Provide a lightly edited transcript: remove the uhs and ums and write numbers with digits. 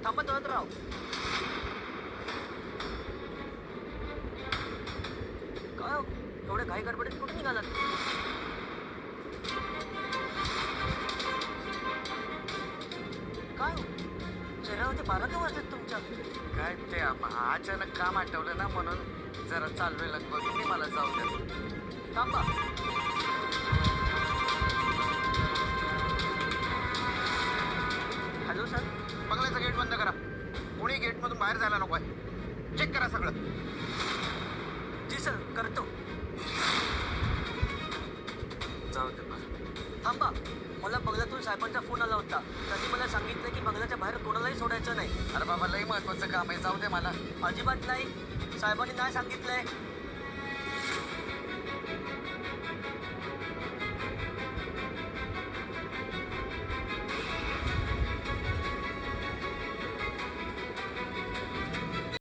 थांबा तळत राव. काय हो? एवढ्या घाई गडबडीत कुठे निघालात? काय हो? चेहऱ्यावरती 12 वाजलेत तुमच्या. काय ते अचानक काम आठवलं ना म्हणून जरा चालवेल बघितली मला जाऊ द्या. थांबा. Hello sir. बंगल्याचा गेट बंद करा. कोणी गेटमधून बाहेर जायला नको आहे. चेक करा सगळं. जी सर, करतो. जाऊ दे बा. थांबा. मला बंगल्यातून साहेबांचा फोन आला होता. त्यांनी मला सांगितलं की बंगल्याच्या बाहेर कोणालाही सोडायचं नाही. अरे बाबा लई महत्वाचं काम आहे, जाऊ दे मला. अजिबात नाही. साहेबांनी नाही सांगितलंय.